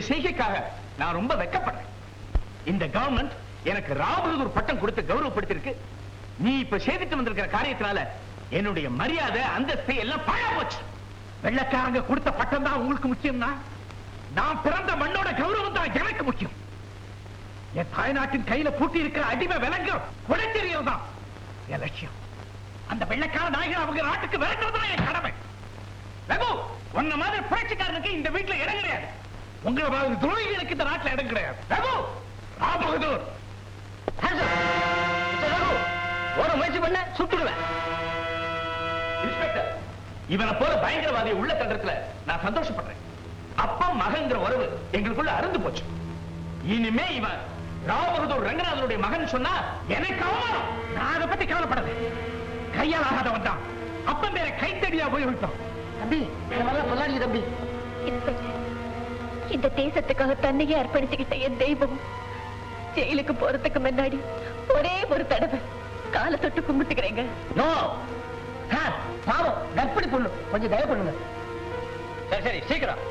செய்கைக்காக நான் ரொம்ப வெட்கப்படுறேன். இந்த கவர்மெண்ட் எனக்கு ராபகதூர் பட்டம் கொடுத்து கௌரவப்படுத்திருக்கு. நீ இப்ப செய்துட்டு வந்திருக்கிற காரியத்தினால என்னுடைய மரியாதை அந்தஸ்தை எல்லாம் பாழா போச்சு. வெள்ளக்காரங்க கொடுத்த பட்டம் தான் உங்களுக்கு முக்கியம்னா நான் பிறந்த மண்ணோட கௌரவம் தான் எனக்கு முக்கியம். என் தாய்நாட்டின் கையில பூட்டி இருக்கிற அடிமை விலங்கு குடைச்செறியல் தான் என் லட்சியம். அந்த வெள்ளக்கார நாயகர் அவங்க நாட்டுக்கு விரட்டுறதுதான் என் கடமை. ரகு, உன்ன மாதிரி புரட்சிக்காரனுக்கு இந்த வீட்டுல இடம் கிடையாது. உங்களை மாதிரி துரோகிகளுக்கு இந்த நாட்டுல இடம் கிடையாது. ரகு, ராபகதூர் ஒரு முயற்சி பண்ண சுட்டுடுவேன். இன்ஸ்பெக்டர், இவனை போல பயங்கரவாதியை உள்ள தண்டத்துல நான் சந்தோஷப்படுறேன். அப்பா மகன்கிற உறவு எங்களுக்குள்ள அருந்து போச்சு. இனிமே இவன் ராவபகதூர் ரங்கநாதனுடைய மகன் சொன்னா எனக்கு அவமானம். நான் அதை பத்தி கவலைப்படல. கையால் ஆகாதவன் தான் அப்பன் பேரை கைத்தடியா போய் விட்டான். தம்பி சொல்லாதீங்க தம்பி. இந்த தேசத்துக்காக தன்னையே அர்ப்பணிச்சுக்கிட்ட என் தெய்வம் ஜெயிலுக்கு போறதுக்கு முன்னாடி ஒரே ஒரு தடவை காலை தொட்டு கும்பிட்டுக்கிறேங்க. நோ சார், பாவம் கர்ப்பிணி பொண்ணு, கொஞ்சம் தயவு பண்ணுங்க. சரி சரி, சீக்கிரம்.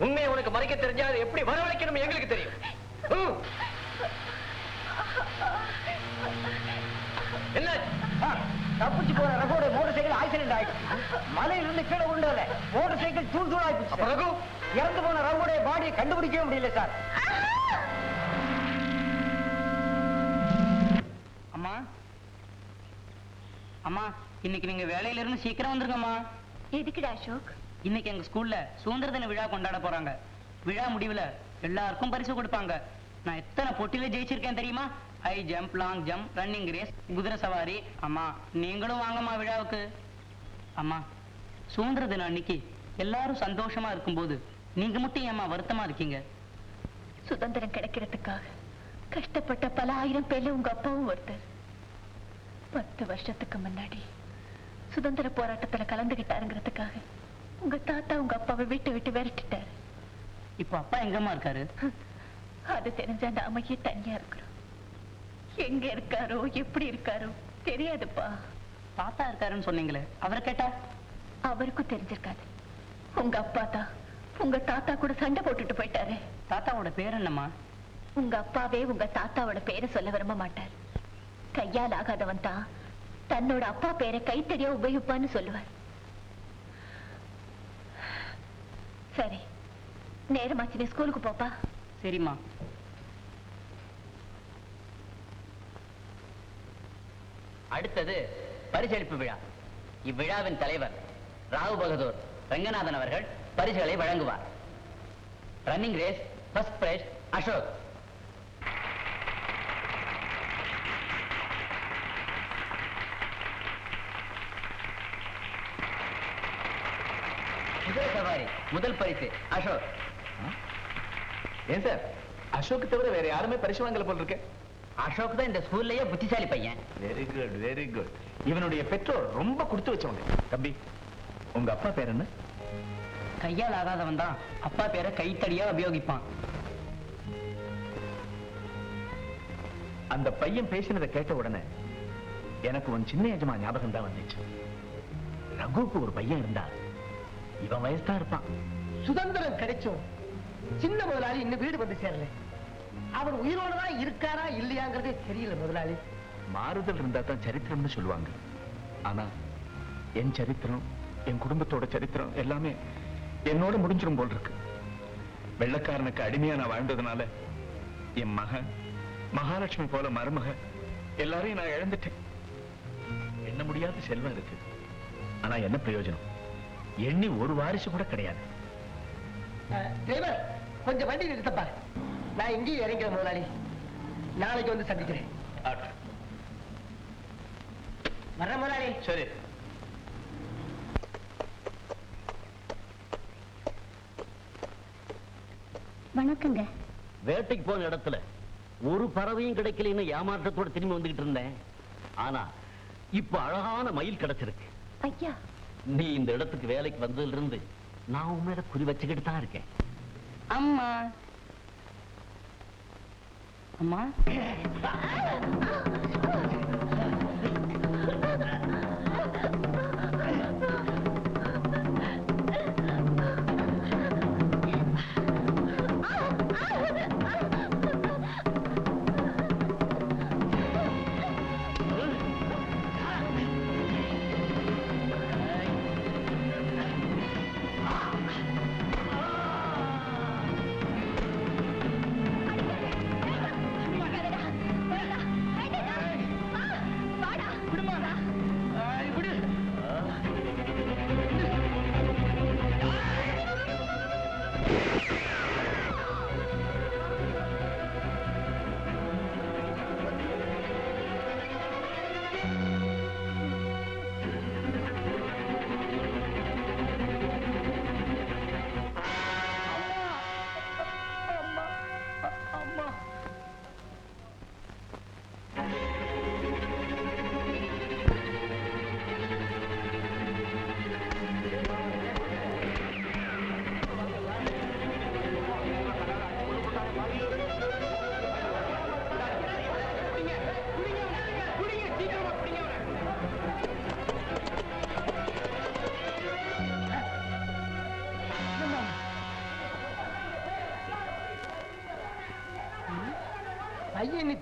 உண்மையை உனக்கு மறைக்க தெரிஞ்சா எப்படி வரவழைக்கணும் எங்களுக்கு தெரியும். என்ன தப்பிச்சு போற ரகுவோட மோட்டார் சைக்கிள் ஆக்சிடென்ட் ஆயிடுச்சு. மலையிலிருந்து கீழே உண்டல மோட்டார் சைக்கிள் தூள் தூள் ஆயிடுச்சு. ரகு, இறந்து போன ரகுவோட பாடியை கண்டுபிடிக்கவே முடியல சார். அம்மா அம்மா, இன்னைக்கு நீங்க வேலையில இருந்து சீக்கிரம் வந்துருங்கம்மா. எதுக்குடா அசோக்? இன்னைக்கு எங்க ஸ்கூல்ல சுதந்திர தின விழா கொண்டாட போறாங்க. விழா முடிவுல எல்லாருக்கும் பரிசு கொடுப்பாங்க. நான் எத்தனை போட்டியில ஜெயிச்சிருக்கேன் தெரியுமா? High jump, long jump, running race, குதிரை சவாரி. அம்மா நீங்களும் வாங்கம்மா விழாவுக்கு. அம்மா, சுதந்திர தினம் அன்னைக்கு எல்லாரும் சந்தோஷமா இருக்கும்போது நீங்க மட்டும் ஏம்மா வருத்தமா இருக்கீங்க? சுதந்திரம் கிடைக்கிறதுக்காக கஷ்டப்பட்ட பல ஆயிரம் பேர்ல உங்க அப்பாவும் ஒருத்தர். 10 வருஷத்துக்கு முன்னாடி சுதந்திர போராட்டத்துல கலந்துகிட்டாருங்கிறதுக்காக உங்க தாத்தா உங்க அப்பாவை விட்டு விட்டு விரட்டிட்டாரு. இப்ப அப்பா எங்கம்மா இருக்காரு? அது தெரிஞ்சா நாமையே தனியா இருக்கிறோம். எங்க இருக்காரோ எப்படி இருக்காரோ தெரியாதுப்பா. தாத்தா இருக்காருன்னு சொன்னீங்களே, அவரை கேட்டா? அவருக்கும் தெரிஞ்சிருக்காது. உங்க அப்பா தான் உங்க தாத்தா கூட சண்டை போட்டுட்டு போயிட்டாரு. தாத்தாவோட பேர் என்னம்மா? உங்க அப்பாவே உங்க தாத்தாவோட பேரை சொல்ல விரும்ப மாட்டார். கையால் ஆகாதவன் தான் தன்னோட அப்பா பேரை கைத்தடியா உபயோகிப்பான்னு சொல்லுவார். சரி, நேரமாச்சு, நீ ஸ்கூலுக்கு போப்பா. சரிம்மா. அடுத்தது பரிசளிப்பு விழா. இவ்விழாவின் தலைவர் ராவ் பகதூர் ரங்கநாதன் அவர்கள் பரிசுகளை வழங்குவார். Running race first prize Ashok. குதிரை சவாரி முதல் பரிசு அசோக். ஏன் சார், அசோக் தவிர வேற யாருமே பரிசு வாங்கல போல இருக்கு. அசோக் தான் இந்த ஸ்கூல்லயே புத்திசாலி பையன். Very good, very good. இவனுடைய பெற்றோர் ரொம்ப கொடுத்து வச்சவங்க. தம்பி, உங்க அப்பா பேர் என்ன? கையால் ஆகாதவன் தான் அப்பா பேரை கைத்தடியா உபயோகிப்பான். அந்த பையன் பேசினதை கேட்ட உடனே எனக்கு உன் சின்ன எஜமா ஞாபகம் தான் வந்துச்சு. ரகுவுக்கு ஒரு பையன் இருந்தா இவன் வயசுதான் இருப்பான். சுதந்திரம் கிடைச்சோம் சின்ன முதலாளி இன்னும் வீடு வந்து சேரல. அவர் உயிரோடுதான் இருக்காரா இல்லையாங்கிறதே தெரியல முதலாளி. மாறுதல் இருந்தா தான் சரித்திரம்னு சொல்லுவாங்க. ஆனா என் சரித்திரம், என் குடும்பத்தோட சரித்திரம் எல்லாமே என்னோட முடிஞ்சிடும் போல் இருக்கு. வெள்ளக்காரனுக்கு அடிமையா நான் வாழ்ந்ததுனால என் மகன் மகாலட்சுமி போல மருமக எல்லாரையும் நான் இழந்துட்டேன். எண்ண முடியாத செல்வம் இருக்கு, ஆனா என்ன பிரயோஜனம்? எண்ணி ஒரு வாரிசு கூட கிடையாது. கொஞ்சம் வண்டி நிறுத்தப்பா. நான் இங்கேயும் இறங்கிற முதலாளி, நாளைக்கு வந்து சந்திக்கிறேன். வர முதலாளி. சரி. வணக்கங்க. வேட்டைக்கு போன இடத்துல ஒரு பறவையும் கிடைக்கலன்னு ஏமாற்றத்தோட திரும்பி வந்துகிட்டு இருந்தேன். ஆனா இப்ப அழகான மயில் கிடைச்சிருக்கு. ஐயா, நீ இந்த இடத்துக்கு வேலைக்கு வந்ததுல இருந்து நான் உன் மேல குறி வச்சுக்கிட்டு தான் இருக்கேன். அம்மா அம்மா பையன்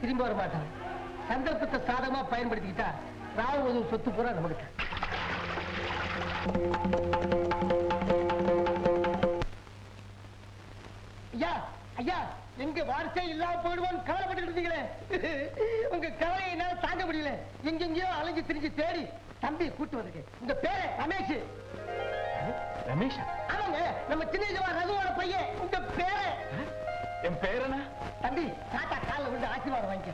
திரும்ப வர மாட்டான். சந்தர்ப்பத்தை சாதகமா பயன்படுத்திக்கிட்டா ராவு சொத்து பூரா நமக்கு. ஐயா ஐயா, எங்க வாரிசே இல்லாம போயிடுவான்னு கவலைப்பட்டு இருந்தீங்களே, உங்க கவலையை என்னால தாங்க முடியல. எங்கெங்கயோ அலைஞ்சு திரிஞ்சு தேடி தம்பி கூட்டு வந்திருக்கேன். உங்க பேரு ரமேஷ். ரமேஷ்? ஆமாங்க, நம்ம சின்ன ரகுவோட பையன். உங்க பேரு? என் பேர் என்ன? தம்பி தாத்தா காலில் விட்டு ஆசீர்வாதம் வாங்கிக்க.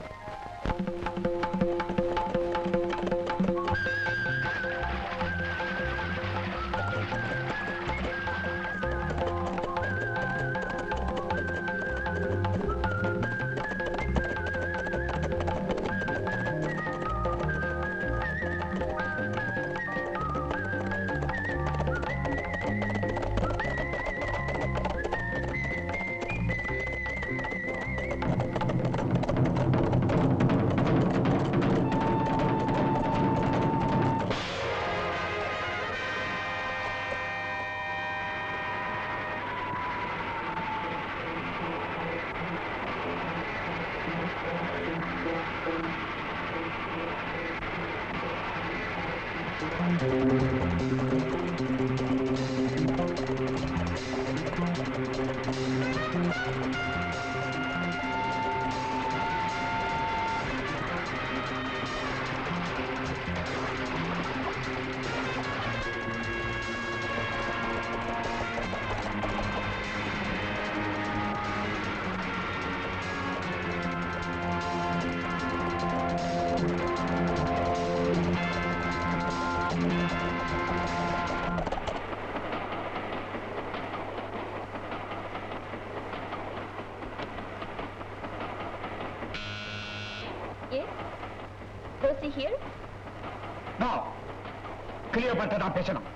கிளியோபாட்ரா தான் பேசணும்.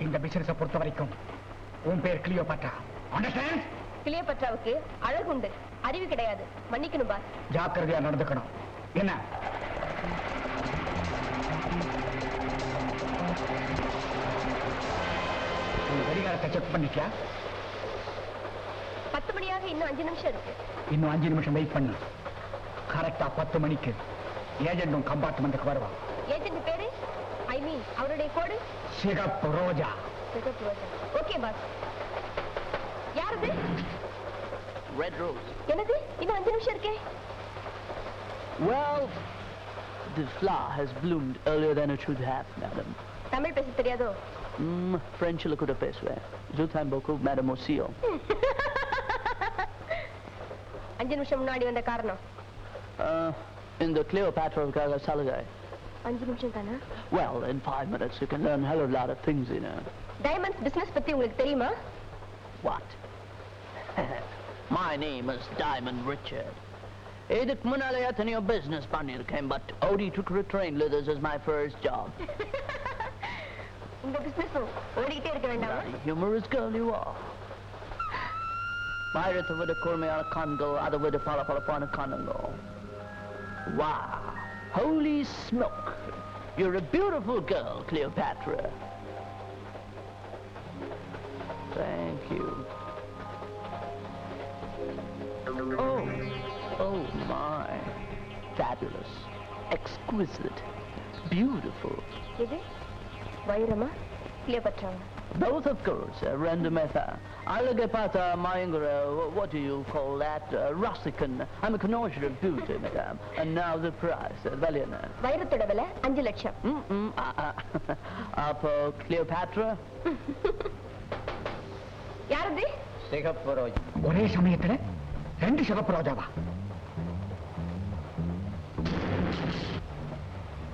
இந்த பிசினஸை பொறுத்த வரைக்கும் உன் பேர் கிளியோபாட்ரா. அண்டர்ஸ்டாண்ட்? கிளியோபாட்ராவுக்கு அழகுண்டு, அறிவு கிடையாது. மன்னிக்கணும் பாஸ். ஜாக்கிரதையா நடந்துக்கணும். என்ன? கடிகாரத்தை செக் பண்ணிட்டியா? 10 மணியாக இன்னும் 5 நிமிஷம் இருக்கு. இன்னும் 5 நிமிஷம் வெயிட் பண்ணு. கரெக்டா 10 மணிக்கு ஏஜென்டும் கம்பார்ட்மெண்ட்டுக்கு வருவான். ஏஜென்ட் பேரு? ஐ மீன் அவருடைய கோடு? சிகப்பு ரோஜா. சிகப்பு ரோஜா. Okay boss. யாரது? Red Rose. என்னது? இன்னும் 5 நிமிஷம் இருக்கே. Well, the flower has bloomed earlier than it should have, madam. Tamil பேச தெரியாதோ? French-ல கூட பேசுவேன். Je t'aime beaucoup, madame Osio. 5 நிமிஷம் முன்னாடி வந்த காரணம்? இந்த கிளியோபாட்ராவுக்காக சலுகை. 5 நிமிஷம் தானா? Well, in 5 minutes you can learn a hell of a lot of things, you know. Diamonds business பத்தி உங்களுக்கு தெரியுமா? What? My name is Diamond Richard. இதுக்கு முன்னாலே எத்தனையோ business பண்ணிருக்கேன், but only to train leathers is my first job. இந்த பிசினஸும் ஓடிக்கிட்டே இருக்க வேண்டாமா? Bloody humorous girl you are. Mayrata with a kurmayana kandal, other with a palapalapana kandal. Wow, holy smoke. You're a beautiful girl, Cleopatra. Thank you. Oh my. Fabulous. Exquisite. Beautiful. இது வைரமா கிளியோபாட்ராவா? Both, of course, Randometa. Alagapata, Mayangara, what do you call that? Russican. I'm a connoisseur of beauty, madam. And now the price, Valiana. வைரத்தோட விலை 5 லட்சம். Up, Cleopatra? யாரது? சிகப்பு ரோஜா. ஒரே சமயத்துல 2 சிகப்பு ரோஜாவா?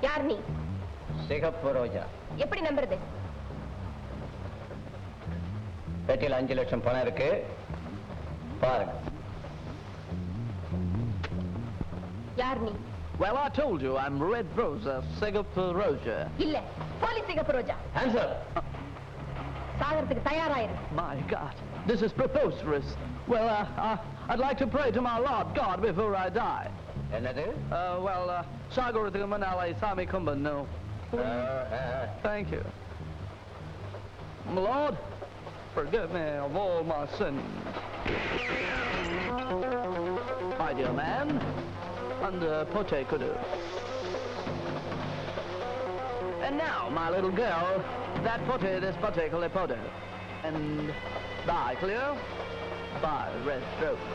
யார் நீ? சிகப்பு ரோஜா. எப்படி நம்புறது? பெட்டியில் 5 லட்சம் பணம் இருக்கு, பாருங்க. யார் நீ? Well, I told you, I'm Red Rosa, Singapore Rosa. இல்ல, போலீஸ் சிகப்பு ரோஜா. Answer. சாகறதுக்கு தயாராயிரு. My God, this is preposterous. Well, I'd like to pray to my Lord God before I die. என்னது? Sagarathika Manalai Sami Kumbanu. Thank you. My Lord, forgive me of all my sins. My dear man, and pote kudu. And now, my little girl, that pote, this pote, kole pote. And bye, Cleo. Bye, Red Strokes.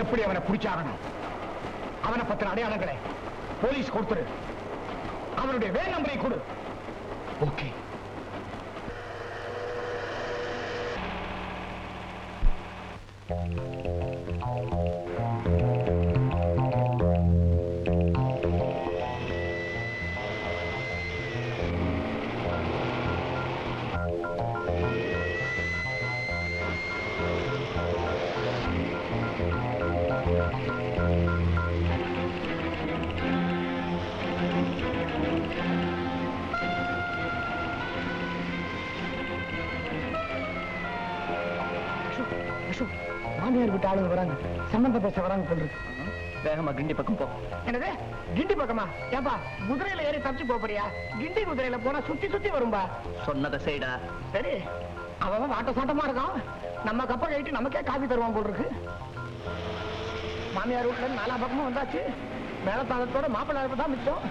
எப்படி அவனை பிடிச்சாகணும்? அவனை பத்தின அடையாளங்களை police கொடுத்துரு. அவனுடைய van நம்பரை கொடு. Okay. மாமியார் வீட்டு ஆளுங்க வராங்க, சம்பந்தம் பேச வராங்க சொல்றது. வேகமா கிண்டி பக்கம் போ. என்னது கிண்டி பக்கமா? ஏப்பா குதிரையில ஏறி தப்பிச்சு போறியா? கிண்டி குதிரையில போனா சுத்தி சுத்தி வரும்பா. சொன்னதை செய்டா. சரி, அவன் வாட்ட சாட்டமா இருக்கான். நம்ம கப்ப கழிட்டு நமக்கே காபி தருவான் போல் இருக்கு. மாமியார் வீட்டுல 4 பக்கமும் வந்தாச்சு. மேலத்தாளத்தோட மாப்பிள்ளை தான் மிச்சம்.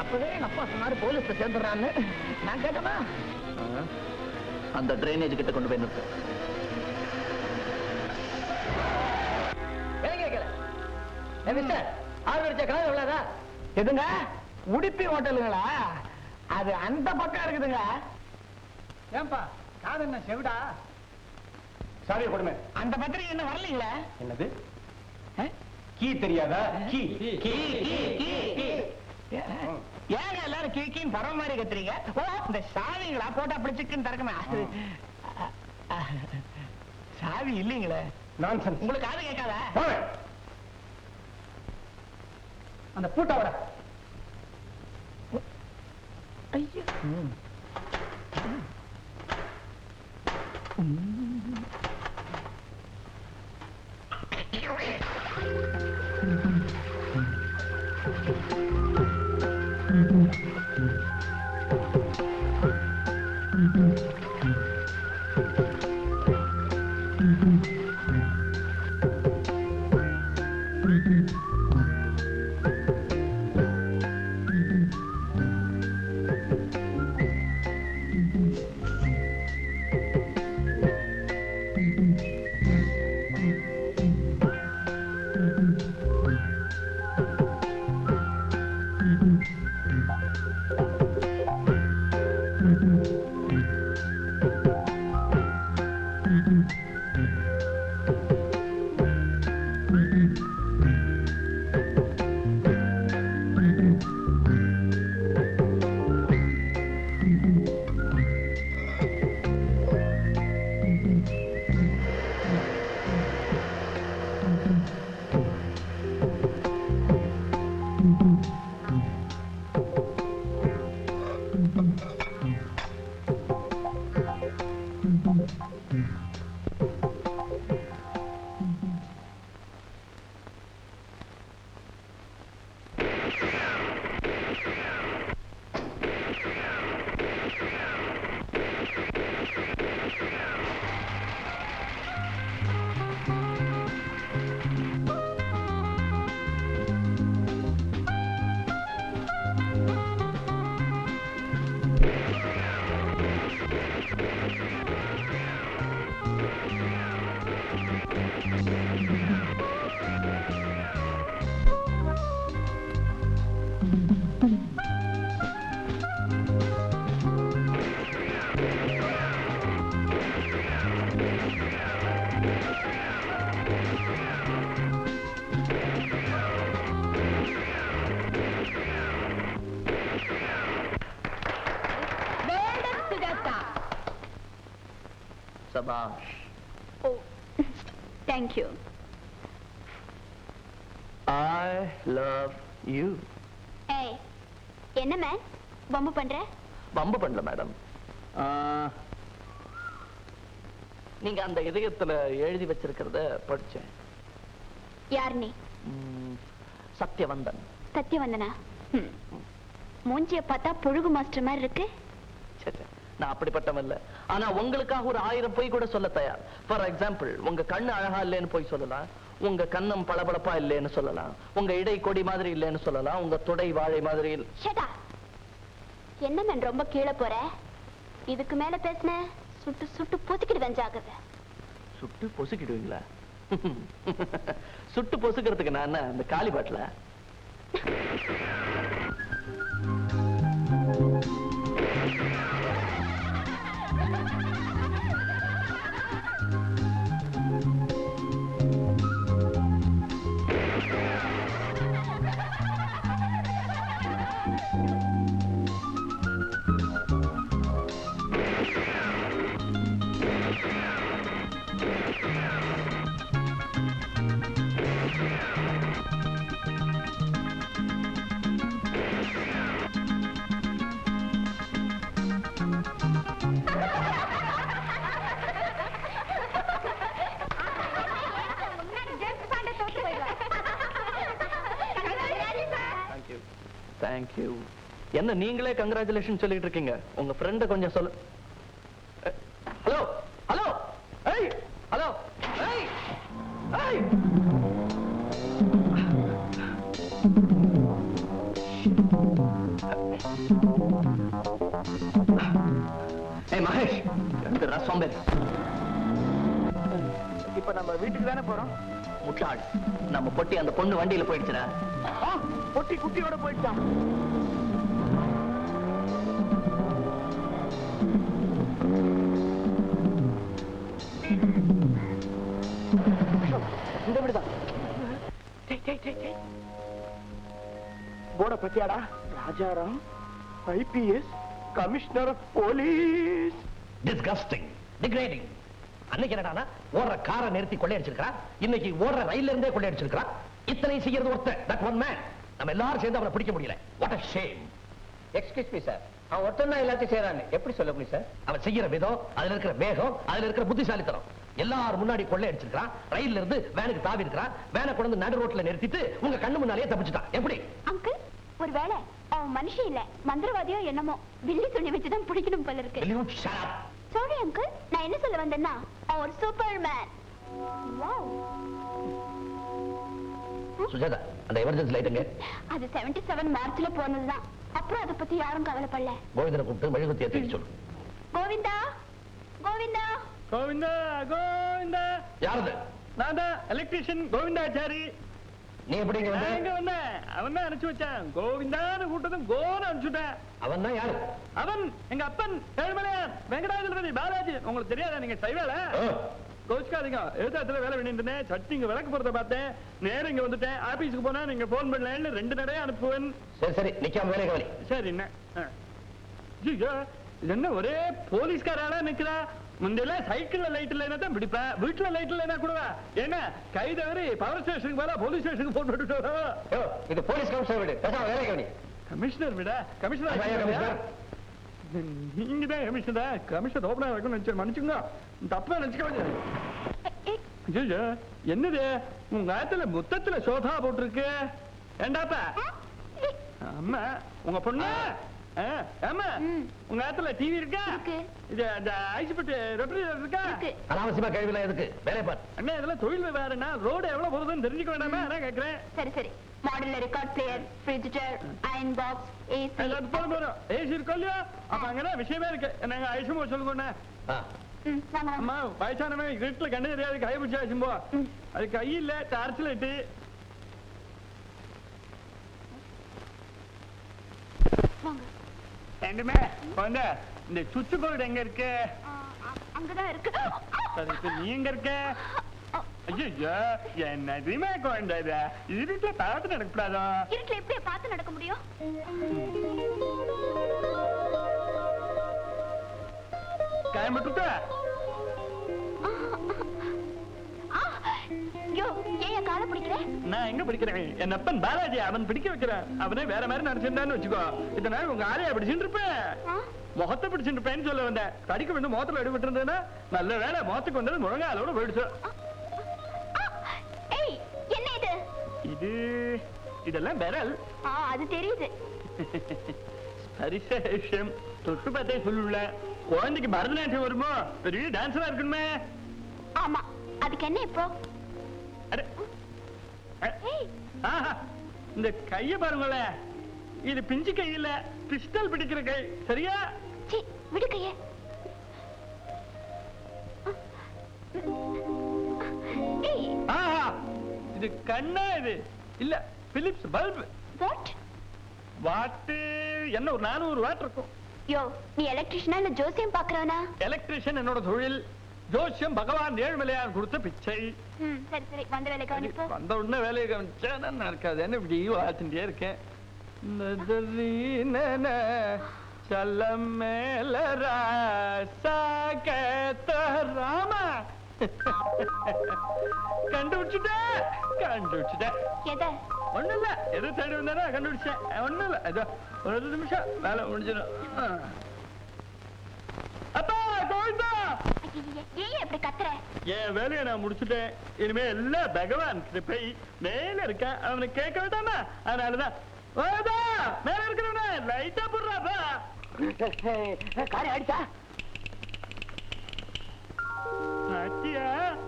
அப்பவே எங்க அப்பா சொன்னாரு போலீஸ்ல சேர்ந்துடுறான்னு. நான் கேட்டனா அந்த ட்ரைனேஜ் கிட்ட கொண்டு போய் நிறுத்து. கேட்கல மிஸ்டர் ஆறு வச்ச கலர் எவ்வளவுதா? எதுங்க உடுப்பி ஹோட்டலுங்களா? அது அந்த பக்கம் இருக்குதுங்க. ஏன்பா காது என்ன செவிடா? சாவி கொடுமை. அந்த பத்திரிகை என்ன வரலீங்களா? என்னது கீ தெரியாதா? கீ கீ ஏங்க எல்லாரும் கீக்கின்னு பரவ மாதிரி கத்துறீங்க? ஓ இந்த சாவிங்களா போட்டா அப்படி சிக்கன் திறக்குமே அது. சாவி இல்லீங்களே. நான்சென்ஸ். உங்களுக்கு காது கேட்காத? போறேன். அந்த பூட்டோட ஐயோ சபாஷ். ஓ thank you. I love you. ஏய் என்ன மேன் பம்பு பண்ற? பம்பு பண்ணல மேடம். நீங்க அந்த இதயத்துல எழுதி வச்சிருக்கிறத படிச்சேன். யார் நீ? சத்யவந்தன். சத்யவந்தனா? மூஞ்சிய பார்த்தா புழுகு மாஸ்டர் மாதிரி இருக்கு. சரி, நான் அப்படிப்பட்டவன் இல்ல. ஆனா உங்களுக்காக ஒரு 1000 பொய் கூட சொல்ல தயார். ஃபார் எக்ஸாம்பிள், உங்க கண்ணு அழகா இல்லைன்னு போய் சொல்லலாம், உங்க கண்ணம் பளபளப்பா இல்லைன்னு சொல்லலாம், உங்க இடை கொடி மாதிரி இல்லைன்னு சொல்லலாம், உங்க தொடை வாழை மாதிரி. Shut up. என்ன மேன் ரொம்ப கீழே போற? இதுக்கு மேல பேசுன சுட்டு சுட்டு பொத்திக்கிடுவேன், ஜாக்கிரதை. சுட்டு பொசுக்கிடுவீங்களா? சுட்டு பொசுக்கிறதுக்கு நான் என்ன இந்த காலி பாட்டில? தேங்க்யூ. என்ன நீங்களே கங்க்ராச்சுலேஷன் சொல்லிட்டு இருக்கீங்க? உங்க ஃப்ரெண்ட கொஞ்சம் சொல்லு. ஹலோ ஹலோ ஏய் ஹலோ ஏய் ஏய் ரெண்டு ரசம் பேர். இப்ப நம்ம வீட்டுக்கு தானே போறோம். முட்டாள், நம்ம பொட்டி அந்த பொண்ணு வண்டியில போயிடுச்சுடா. பொட்டி குட்டியோட போயிடுச்சான். இந்த வீடுதான். போட பத்தியாடா, Rajaram IPS commissioner of police. Disgusting, degrading. அன்னைக்கு என்னடா ஓடுற காரை நிறுத்தி கொள்ளையடிச்சிருக்கான், இன்னைக்கு ஓடுற ரயில்ல இருந்தே கொள்ளையடிச்சிருக்கான். இத்தனை செய்யறது ஒருத்தன், that one man. நம்ம எல்லாரும் சேர்ந்து அவனை பிடிக்க முடியல. What a shame. Excuse me sir, அவன் ஒருத்தன் தான் எல்லாத்தையும் செய்யறான்னு எப்படி சொல்ல முடியும் சார்? அவன் செய்யற விதம், அதுல இருக்கிற வேகம், அதுல இருக்கிற புத்திசாலித்தனம், எல்லாரும் முன்னாடி கொள்ளையடிச்சிருக்கான். ரயில்ல இருந்து வேனுக்கு தாவி இருக்கிறான். வேனை கொண்டு வந்து நடு ரோட்ல நிறுத்திட்டு உங்க கண்ணு முன்னாலேயே தப்பிச்சுட்டான். எப்படி? அங்கிள், ஒருவேளை அவன் மனுஷன் இல்ல மந்திரவாதியோ என்னமோ வில்லி சொல்லி வச்சுதான் பிடிக்கணும் போல இருக்கு. Will you shut up? Sorry uncle, நான் என்ன சொல்ல வந்தேன்னா அவன் ஒரு சூப்பர்மேன். வாவ். சுஜாதா, அந்த எமர்ஜென்சி லைட்டுங்க. அது 77 மார்ச்ல போனதுதான். அப்புறம் அதை பத்தி யாரும் கவலைப்படல. கோவிந்தனை கூப்பிட்டு மெழுகுத்தி ஏத்தி சொல்லு. கோவிந்தா, கோவிந்தா. கோவிந்தா கோவிந்தா. யாரது? நான் தான் எலக்ட்ரிஷியன் கோவிந்தாச்சாரி. நீ எப்படி இங்க நான் வந்த? எங்க வந்தேன்? அவன் தான் அனுப்பிச்சு வச்சான். கோவிந்தான்னு கூட்டதும் கோன்னு அனுப்பிச்சுட்டேன். அவன் தான் யாரு? அவன் எங்க அப்பன் ஏழுமலையான் வெங்கடாஜலபதி பாலாஜி. உங்களுக்கு தெரியாதா? நீங்க சைவேல கோச்சுக்காதீங்க. எழுத்தாத்துல வேலை பண்ணிட்டு சட்னி இங்க விளக்கு போறத பார்த்தேன். நேரம் இங்க வந்துட்டேன். ஆபீஸுக்கு போனா நீங்க போன் பண்ணலன்னு 2 நடையா அனுப்புவேன். சரி சரி, நிக்காம வேலை கவனி. சரி என்ன? ஐயோ, இது என்ன ஒரே போலீஸ்காரால நிக்கிறா? முந்தையெல்லாம் சைக்கிள்ல லைட் இல்லைன்னா தான் பிடிப்பேன், வீட்டுல லைட் இல்லைன்னா கூடவா? என்ன கை தவறி பவர் ஸ்டேஷனுக்கு போல போலீஸ் ஸ்டேஷனுக்கு போன் பண்ணிட்டு இது போலீஸ் கமிஷனர் வீடு, பேசாம வேலை கவனி. கமிஷனர் விட கமிஷனர் நீங்க தான் கமிஷனர். கமிஷனர் ஓபனா இருக்கும்னு நினைச்சு மன்னிச்சுங்க, தப்பா நினைச்சுக்காங்க. ஐயோ, என்னது உங்க ஆத்துல முத்தத்துல சோதா போட்டிருக்கு? ஏண்டாப்பா அம்மா உங்க பொண்ணு? ஆமா, உங்க ஆத்துல டிவி இருக்கா? இது அந்த ஐசிபட்டு ரெஃப்ரிஜரேட்டர் இருக்கா? அனாவசியமா கேள்விலாம் எதுக்கு? வேலை பார். அண்ணா, இதெல்லாம் தொழில் விவகாரம்னா ரோடு எவ்வளவு போகுதுன்னு தெரிஞ்சுக்க வேண்டாமா? அதான் கேட்கிறேன். சரி சரி, மாடுலர் ரெக்கார்ட் பிளேயர், ஃப்ரிட்ஜர், அயர்ன் பாக்ஸ், ஏசி. எல்லாத்துக்கும் போதும் போதும். ஏசி இருக்கோ இல்லையா? அப்ப அங்கதான் விஷயமே இருக்கு. நாங்க ஐசுமோ சொல்லுங்க. வாங்க அம்மா, வயசானவன் வீட்டுல கண்ணு தெரியாது, கை பிடிச்சா ஐசும்போ. அது கை இல்ல, டார்ச் லைட்டு. வாங்க. ரெண்டுமே வந்து இந்த சுச்சு கோடு எங்க இருக்கு? அங்கதான் இருக்கு. சரி, இப்ப நீ எங்க இருக்க? ஐயோ, என்னதுமே குழந்தை இருட்டுல பார்த்து நடக்கப்படாதா? இருட்டுல எப்படி பார்த்து நடக்க முடியும்? காயம்பட்டு ஏன் காலை பிடிக்கிற? நான் எங்க பிடிக்கிறேன்? என் அப்பன் பாலாஜி அவன் பிடிக்க வைக்கிறேன். அவனே வேற மாதிரி நினைச்சிருந்தான்னு வச்சுக்கோ, இத்தனை நாள் உங்க ஆளையா பிடிச்சுட்டு இருப்பேன், முகத்தை பிடிச்சுட்டு இருப்பேன்னு சொல்ல வந்தேன். கடிக்க வந்து முகத்துல எடுபட்டு இருந்ததுன்னா நல்ல வேலை, முகத்துக்கு வந்தது முழங்காலோட போயிடுச்சு. என்ன இது? இது இதெல்லாம் விரல். அது தெரியுது. பரிசேஷம் தொட்டு பார்த்தே சொல்லுல. குழந்தைக்கு பரதநாட்டியம் வருமோ? பெரிய டான்ஸரா இருக்கணுமே. ஆமா, அதுக்கு என்ன இப்போ? இந்த கைய பாருங்களேன், இது பிஞ்சு கை இல்ல, பிஸ்டல் பிடிக்கிற கை. சரியா? விடு கைய. இது கண்ணா? இது இல்ல, பிலிப்ஸ் பல்ப். வாட்டு என்ன ஒரு 400 வாட் இருக்கும். யோ, நீ எலக்ட்ரிஷியனா இல்ல ஜோசியம் பாக்குறவனா? எலக்ட்ரிஷியன் என்னோட தொழில், ஜோசியம் பகவான் ஏழுமலையான் கொடுத்த பிச்சை. சரி சரி, வந்த வேலை கவனிப்போ. வந்த உடனே வேலையை கவனிச்சா நான் இருக்காது. என்ன இப்படி வாழ்த்துட்டே இருக்கேன். சல்லம் மேல ராமா கண்டுபிடிச்சுட்டேன். ஒண்ணு இல்ல, எது தேடி வந்தாரா கண்டுபிடிச்சேன். ஒண்ணு இல்ல, ஏதோ ஒரு நிமிஷம் வேலை முடிஞ்சிடும். அப்பா கோவிந்தா, ஏன் எப்படி கத்துற? என் வேலையை நான் முடிச்சுட்டேன். இனிமே எல்லாம் பகவான் கிருபை. மேல இருக்க அவனுக்கு கேட்க வேண்டாமா? அதனாலதான் மேல இருக்கிறவன லைட்டா போடுறாப்பா. காரை அடிச்சா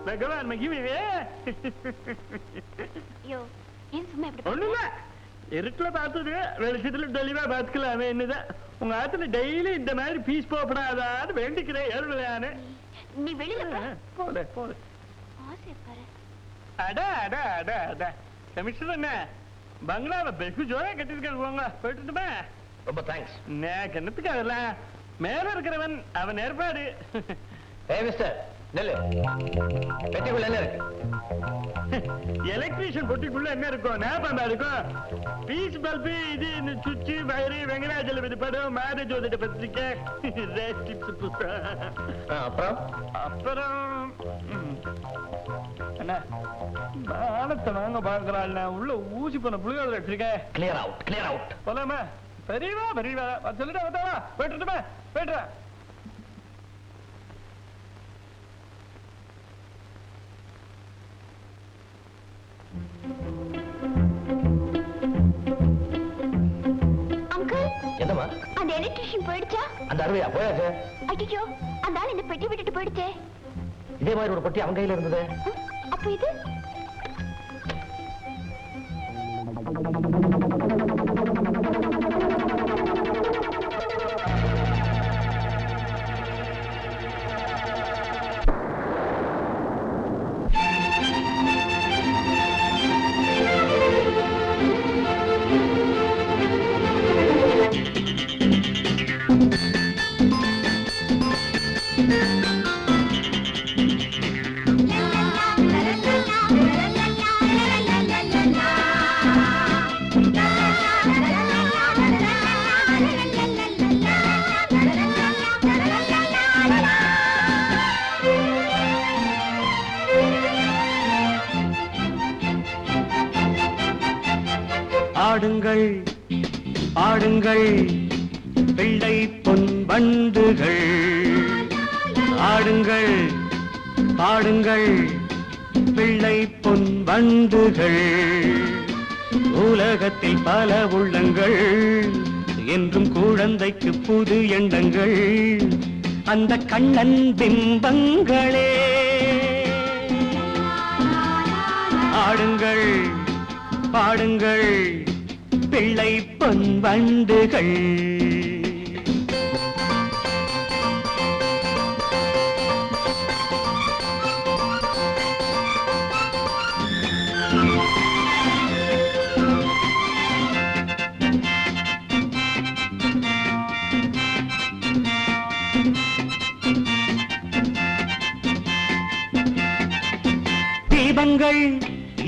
பகவான் மகிமே. யோ, ஏன் சும்மா இப்படி ஒண்ணுல இருட்டுல பார்த்தது வெளிச்சத்துல தெளிவா பார்த்துக்கலாமே என்னதான் உங்க ஆத்துல டெய்லி இந்த மாதிரி பீஸ் போகப்படாதான்னு வேண்டிக்கிறேன் ஏழுலையானு நீ வெளியில போல போல அட அட அட அட கமிஷனர் என்ன பங்களாவை பெகு ஜோரா கட்டிருக்காரு போங்க போயிட்டுமா ரொம்ப தேங்க்ஸ். நான் என்னத்துக்கு அதெல்லாம் மேல இருக்கிறவன் அவன் ஏற்பாடு. ஏய் மிஸ்டர் நெல்லு, பெட்டிக்குள்ள என்ன இருக்கு? எலக்ட்ரீஷியன் பொட்டிக்குள்ள என்ன இருக்கும்? ஞாபகம் இருக்கும். பீஸ் பல்பு, இது சுவிட்ச், வயரு, வெங்கடாஜலம் படம், மேரேஜ் வந்துட்ட பத்திரிக்கை, டிப்ஸ் புத்தகம். அப்புறம் அண்ணா மானத்தை வாங்க பாக்குறாள். உள்ள ஊசி போன புளியோதரை வச்சிருக்கேன். Clear out, clear out. போலாமா? பெரியவா பெரியவா சொல்லிட்டு வந்தாவா? போயிட்டுமா? போயிட்டுறா. என்னமா அந்த எலக்ட்ரிஷியன் போயிடுச்சா? அந்த அருமையா போயாச்சு. ஐயோ, அந்த ஆள் இந்த பெட்டி விட்டுட்டு போயிடுச்சே. இதே மாதிரி ஒரு பொட்டி அவங்க கையில இருந்தது. அப்ப இது ஆடுங்கள் ஆடுங்கள் பிள்ளை பொன் வண்டுகள், ஆடுங்கள் பாடுங்கள் பிள்ளை பொன் வண்டுகள். உலகத்தில் பல உள்ளங்கள், என்றும் குழந்தைக்கு புது எண்ணங்கள், அந்த கண்ணன் பிம்பங்களே. ஆடுங்கள் பாடுங்கள் பிள்ளை பொன் வண்டுகள். தீபங்கள்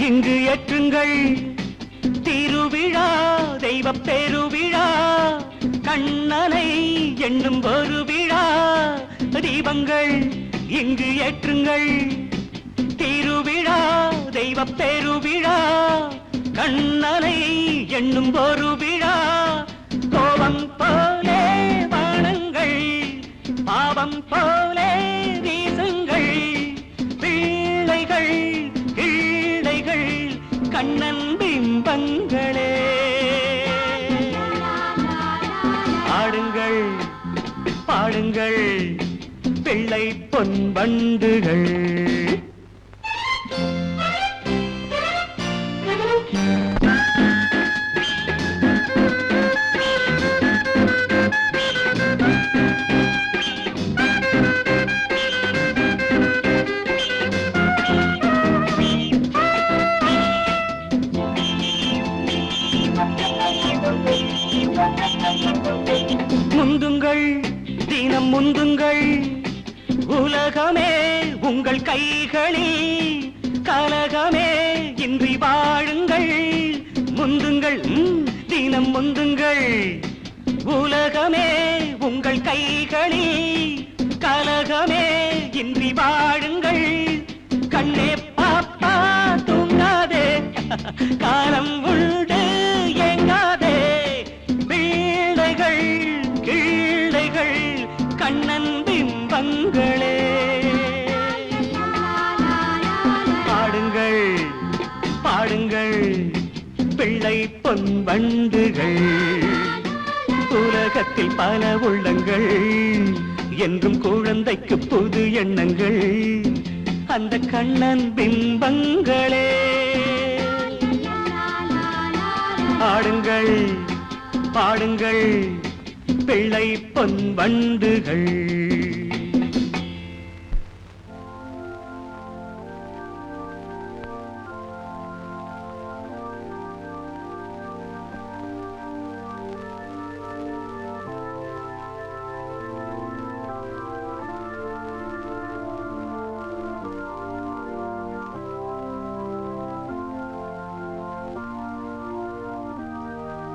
இங்கு ஏற்றுங்கள், திருவிழா தெய்வ பெருவிழா, கண்ணனை என்னும் ஒரு விழா. தீபங்கள் இங்கு ஏற்றுங்கள், திருவிழா தெய்வ பெருவிழா, கண்ணனை என்னும் ஒரு விழா. கோபம் போலே வானங்கள், பாவம் போலே வீசுங்கள், பிள்ளைகள் கீழைகள் கண்ணன் பிம்பங்களே. ஆடுங்கள் பாடுங்கள் பிள்ளை பொன் வண்டுகள். முந்துங்கள் தினம் முந்துங்கள், உலகமே உங்கள் கைகளில், கலகமே இன்றி வாழுங்கள். முந்துங்கள் தினம் முந்துங்கள், உலகமே உங்கள் கைகளில், கலகமே இன்றி வாழுங்கள். கண்ணே பாப்பா தூங்காதே, காலம் உண்டு ஏங்காதே, பிள்ளைகள் கீழைகள் கண்ணன் பிம்பங்களே. பாடுங்கள் பாடுங்கள் பிள்ளை பொன் வண்டுகள். உலகத்தில் பல உள்ளங்கள், என்றும் குழந்தைக்கு புது எண்ணங்கள், அந்த கண்ணன் பிம்பங்களே. ஆடுங்கள் பாடுங்கள் பிள்ளை பொன் வண்டுகள்